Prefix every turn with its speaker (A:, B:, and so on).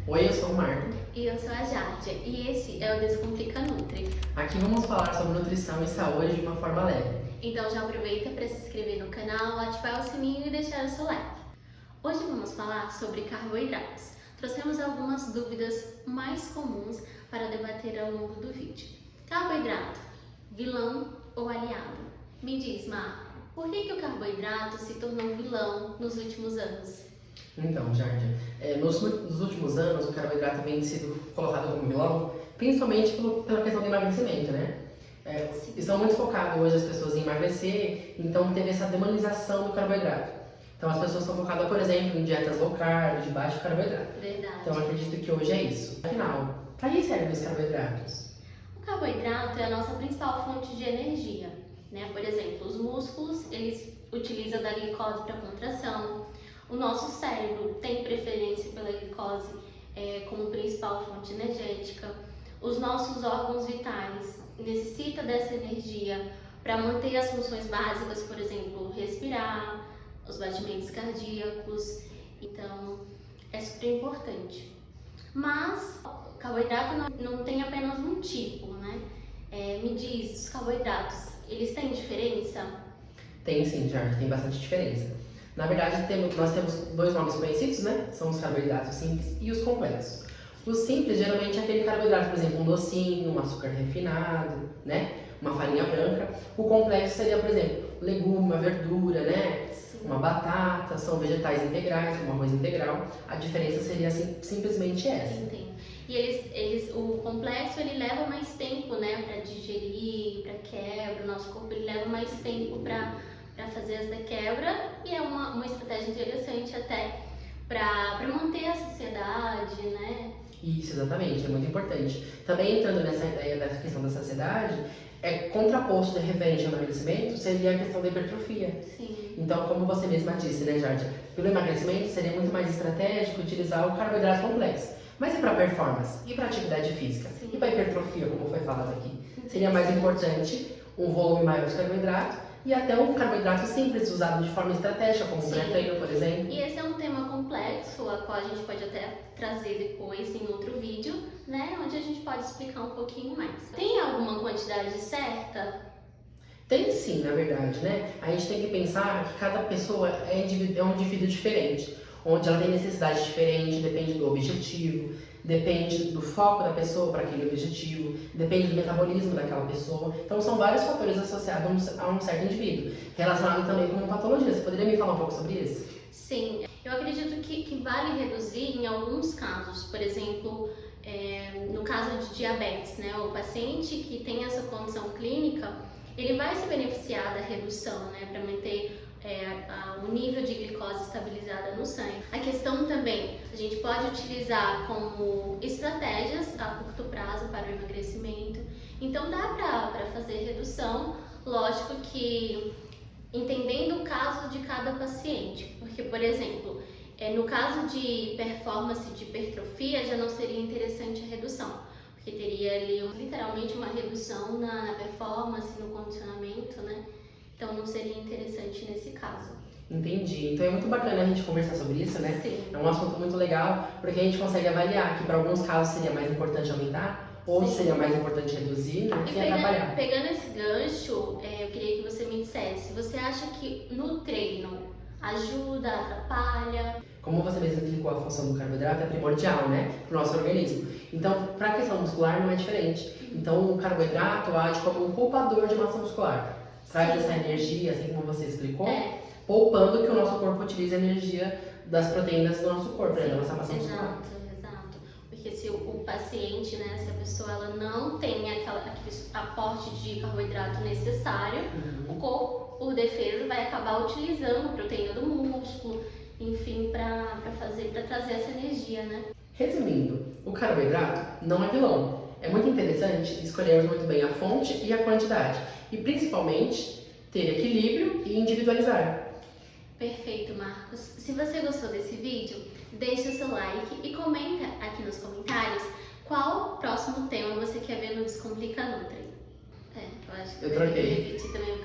A: Oi, eu sou o Marco.
B: E eu sou a Jádia, e esse é o Descomplica Nutri.
A: Aqui vamos falar sobre nutrição e saúde de uma forma leve.
B: Então já aproveita para se inscrever no canal, ativar o sininho e deixar o seu like. Hoje vamos falar sobre carboidratos. Trouxemos algumas dúvidas mais comuns para debater ao longo do vídeo. Carboidrato, vilão ou aliado? Me diz, Marco, por que o carboidrato se tornou vilão nos últimos anos?
A: Então, Jardim, nos últimos anos o carboidrato vem sido colocado como vilão, principalmente pela questão do emagrecimento, né? Estão muito focadas hoje as pessoas em emagrecer, então teve essa demonização do carboidrato. Então as pessoas estão focadas, por exemplo, em dietas low carb, de baixo carboidrato.
B: Verdade.
A: Então acredito que hoje é isso. Afinal, para que servem os carboidratos?
B: O carboidrato é a nossa principal fonte de energia, né? Por exemplo, os músculos, eles utilizam da glicose para contração. O nosso cérebro tem preferência pela glicose como principal fonte energética. Os nossos órgãos vitais necessitam dessa energia para manter as funções básicas, por exemplo, respirar, os batimentos cardíacos. Então, é super importante. Mas o carboidrato não tem apenas um tipo, né? Me diz, os carboidratos, eles têm diferença?
A: Tem sim, Jardim, tem bastante diferença. Na verdade, nós temos dois nomes conhecidos, né? São os carboidratos simples e os complexos. Os simples, geralmente, é aquele carboidrato, por exemplo, um docinho, um açúcar refinado, né? Uma farinha branca. O complexo seria, por exemplo, legume, uma verdura, né?
B: Sim.
A: Uma batata, são vegetais integrais, como arroz integral. A diferença seria simplesmente essa.
B: Entendo. E o complexo ele leva mais tempo, né, para digerir, para quebra. O nosso corpo ele leva mais tempo para fazer essa quebra e é uma estratégia interessante até para manter a saciedade, né?
A: Isso, exatamente, é muito importante. Também entrando nessa ideia da questão da saciedade, contraposto referente ao emagrecimento seria a questão da hipertrofia.
B: Sim.
A: Então, como você mesma disse, né, Jardim? Pelo emagrecimento seria muito mais estratégico utilizar o carboidrato complexo. Mas e para performance? E para atividade física?
B: Sim.
A: E para hipertrofia, como foi falado aqui? Seria mais importante um volume maior de carboidrato e até um carboidrato simples usado de forma estratégica, como pré-treino, por exemplo.
B: E esse é um tema complexo, a qual a gente pode até trazer depois em outro vídeo, né? Onde a gente pode explicar um pouquinho mais. Tem alguma quantidade certa?
A: Tem sim, na verdade, né? A gente tem que pensar que cada pessoa é um indivíduo diferente, onde ela tem necessidade diferente, depende do objetivo, depende do foco da pessoa para aquele objetivo, depende do metabolismo daquela pessoa. Então são vários fatores associados a um certo indivíduo, relacionado também com patologia. Você poderia me falar um pouco sobre isso?
B: Sim, eu acredito que vale reduzir em alguns casos, por exemplo, no caso de diabetes, né? O paciente que tem essa condição clínica, ele vai se beneficiar da redução, né? Para manter o nível de glicose estabilizada no sangue. A questão também, a gente pode utilizar como estratégias a curto prazo para o emagrecimento. Então dá para fazer redução, lógico que entendendo o caso de cada paciente, porque, por exemplo, no caso de performance de hipertrofia já não seria interessante a redução, porque teria ali literalmente uma redução na performance, no condicionamento, né? Então não seria interessante nesse caso.
A: Entendi. Então é muito bacana a gente conversar sobre isso, né?
B: Sim.
A: É um assunto muito legal, porque a gente consegue avaliar que para alguns casos seria mais importante aumentar, ou
B: Sim.
A: seria mais importante reduzir, né?
B: E
A: Sem atrapalhar.
B: pegando esse gancho, eu queria que você me dissesse, você acha que no treino ajuda, atrapalha?
A: Como você mesmo explicou, a função do carboidrato é primordial, né, para o nosso organismo. Então, para a questão muscular não é diferente. Então, o carboidrato age como um poupador de massa muscular. Traz essa energia, assim como você explicou, poupando que o nosso corpo utilize a energia das proteínas do nosso corpo, né, da nossa massa muscular.
B: Exato. Porque se o paciente, né, se a pessoa ela não tem aquele aporte de carboidrato necessário, o corpo, por defesa, vai acabar utilizando a proteína do músculo, enfim, para trazer essa energia, né?
A: Resumindo, o carboidrato não é vilão. É muito interessante escolhermos muito bem a fonte e a quantidade. E principalmente ter equilíbrio e individualizar.
B: Perfeito, Marcos. Se você gostou desse vídeo, deixe o seu like e comenta aqui nos comentários qual próximo tema você quer ver no Descomplica Nutri. Eu acho que
A: eu troquei.
B: repetir também o